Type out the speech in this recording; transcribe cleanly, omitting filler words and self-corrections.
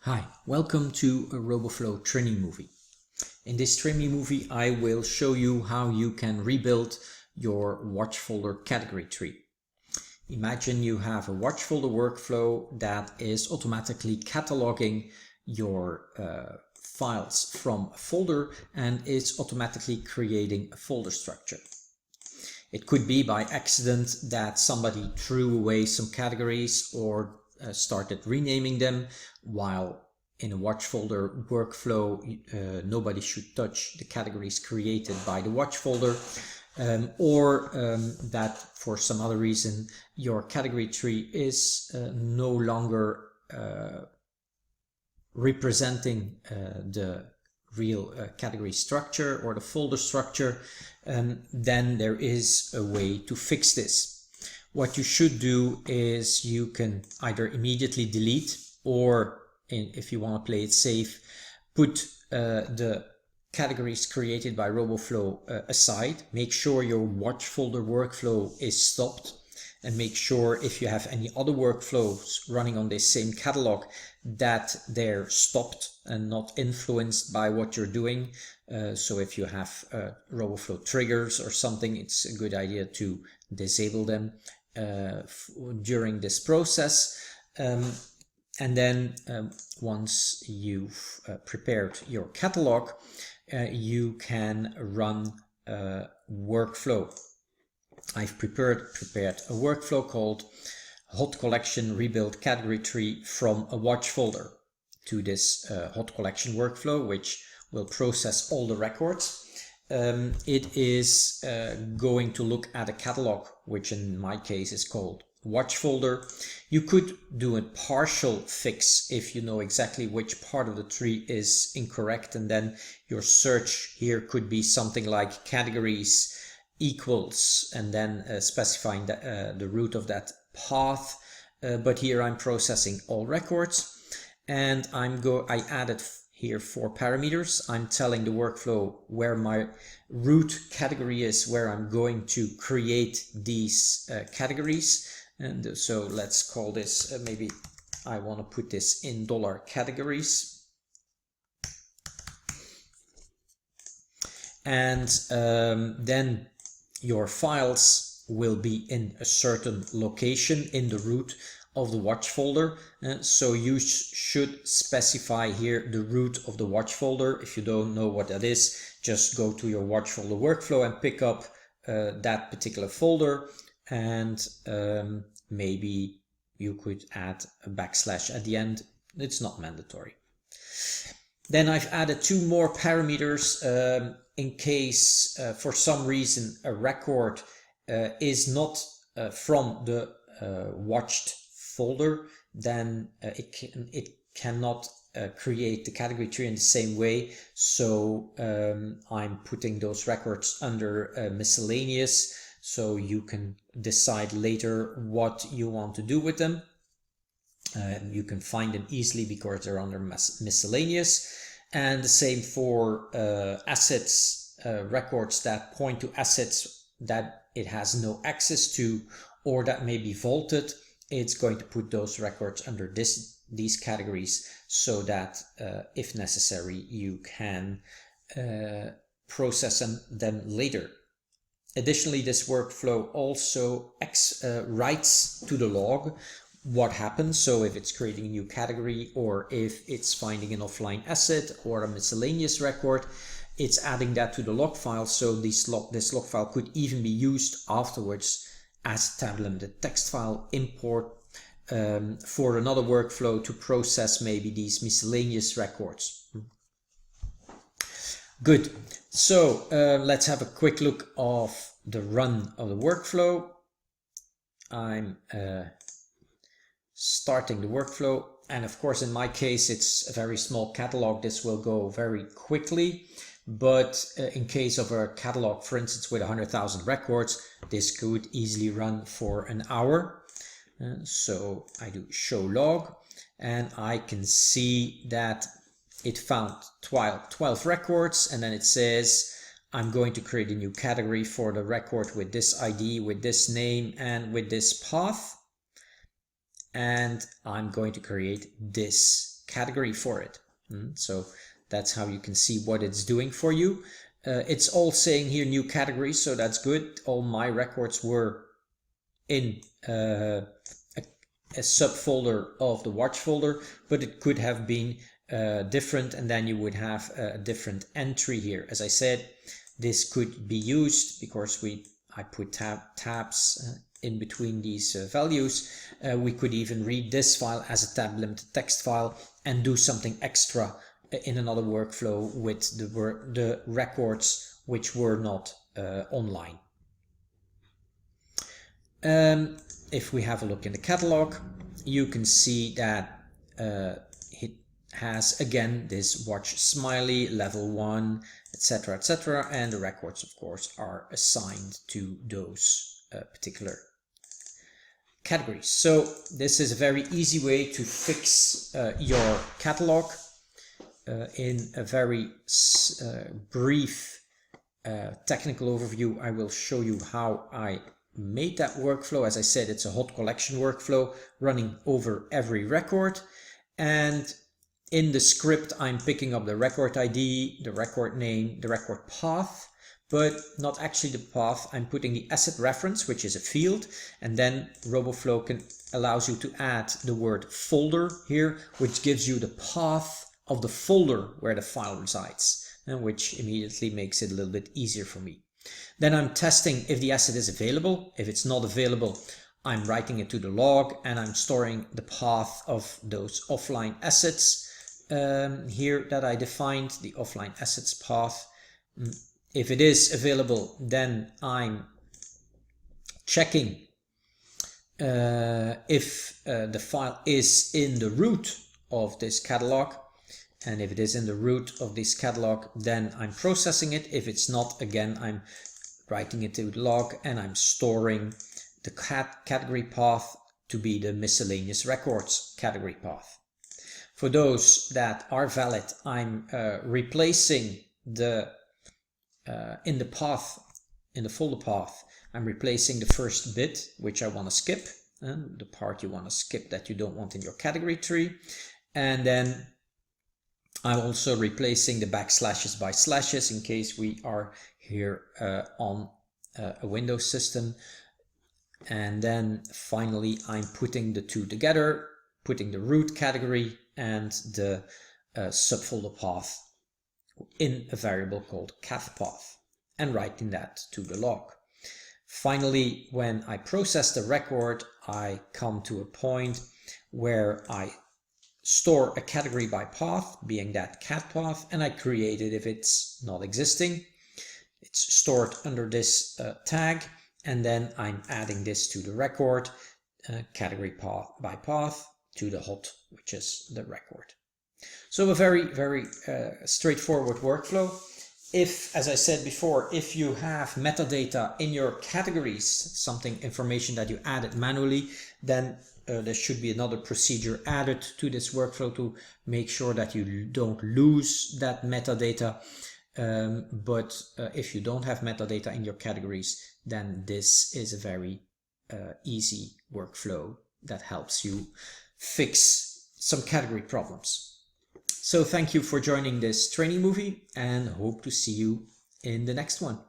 Hi, welcome to a Roboflow training movie. In this training movie I will show you how you can rebuild your watch folder category tree. Imagine you have a watch folder workflow that is automatically cataloging your files from a folder and is automatically creating a folder structure. It could be by accident that somebody threw away some categories or started renaming them, while in a watch folder workflow nobody should touch the categories created by the watch folder, or that for some other reason your category tree is no longer representing the real category structure or the folder structure, then there is a way to fix this. What you should do is you can either immediately delete, or if you want to play it safe, put the categories created by Roboflow aside. Make sure your watch folder workflow is stopped, and make sure if you have any other workflows running on this same catalog that they're stopped and not influenced by what you're doing. So if you have Roboflow triggers or something, it's a good idea to disable them during this process. And then once you've prepared your catalog, you can run a workflow. I've prepared a workflow called hot collection rebuild category tree from a watch folder to this hot collection workflow, which will process all the records. It is going to look at a catalog, which in my case is called watch folder. You could do a partial fix if you know exactly which part of the tree is incorrect, and then your search here could be something like categories equals, and then specifying the root of that path. But here I'm processing all records, and I added here 4 parameters. I'm telling the workflow where my root category is, where I'm going to create these categories. And so let's call this, maybe I want to put this in $categories. And then your files will be in a certain location in the root of the watch folder. So you should specify here the root of the watch folder. If you don't know what that is, just go to your watch folder workflow and pick up that particular folder, and maybe you could add a backslash at the end. It's not mandatory. Then I've added 2 more parameters in case for some reason a record is not from the watched folder, then it cannot create the category tree in the same way. So I'm putting those records under miscellaneous, so you can decide later what you want to do with them. You can find them easily because they're under miscellaneous. And the same for assets, records that point to assets that it has no access to or that may be vaulted. It's going to put those records under these categories, so that if necessary you can process them later. Additionally, this workflow also writes to the log what happens. So if it's creating a new category, or if it's finding an offline asset or a miscellaneous record, it's adding that to the log file. So this log file could even be used afterwards as tab-limited text file import for another workflow to process maybe these miscellaneous records. Good. So let's have a quick look of the run of the workflow. I'm starting the workflow, and of course in my case it's a very small catalog. This will go very quickly, but in case of a catalog, for instance, with 100,000 records, this could easily run for an hour. So I do show log, and I can see that it found 12 records, and then it says I'm going to create a new category for the record with this ID, with this name, and with this path. And I'm going to create this category for it. So that's how you can see what it's doing for you. It's all saying here new category, so that's good. All my records were in a subfolder of the watch folder, but it could have been different, and then you would have a different entry here. As I said, this could be used because I put tabs in between these values. We could even read this file as a tab limited text file and do something extra in another workflow with the records which were not online. If we have a look in the catalog, you can see that it has again this watch smiley, level 1, etc., etc., and the records, of course, are assigned to those particular categories. So this is a very easy way to fix your catalog. In a very brief technical overview, I will show you how I made that workflow. As I said, it's a hot collection workflow running over every record, and in the script I'm picking up the record ID, the record name, the record path, but not actually the path. I'm putting the asset reference, which is a field, and then Roboflow allows you to add the word folder here, which gives you the path of the folder where the file resides, and which immediately makes it a little bit easier for me. Then I'm testing if the asset is available. If it's not available, I'm writing it to the log, and I'm storing the path of those offline assets here that I defined, the offline assets path. If it is available, then I'm checking if the file is in the root of this catalog. And if it is in the root of this catalog, then I'm processing it. If it's not, again, I'm writing it to the log, and I'm storing the category path to be the miscellaneous records category path. For those that are valid, I'm replacing the in the folder path, I'm replacing the first bit, which I want to skip, and the part you want to skip that you don't want in your category tree. And then I'm also replacing the backslashes by slashes in case we are here on a Windows system. And then finally I'm putting the two together, putting the root category and the subfolder path in a variable called cath path, and writing that to the log. Finally, when I process the record, I come to a point where I store a category by path, being that cat path, and I create it if it's not existing. It's stored under this tag, and then I'm adding this to the record, category path by path, to the hot, which is the record. So a very, very straightforward workflow. If, as I said before, if you have metadata in your categories, information that you added manually, then there should be another procedure added to this workflow to make sure that you don't lose that metadata. But if you don't have metadata in your categories, then this is a very easy workflow that helps you fix some category problems. So thank you for joining this training movie, and hope to see you in the next one.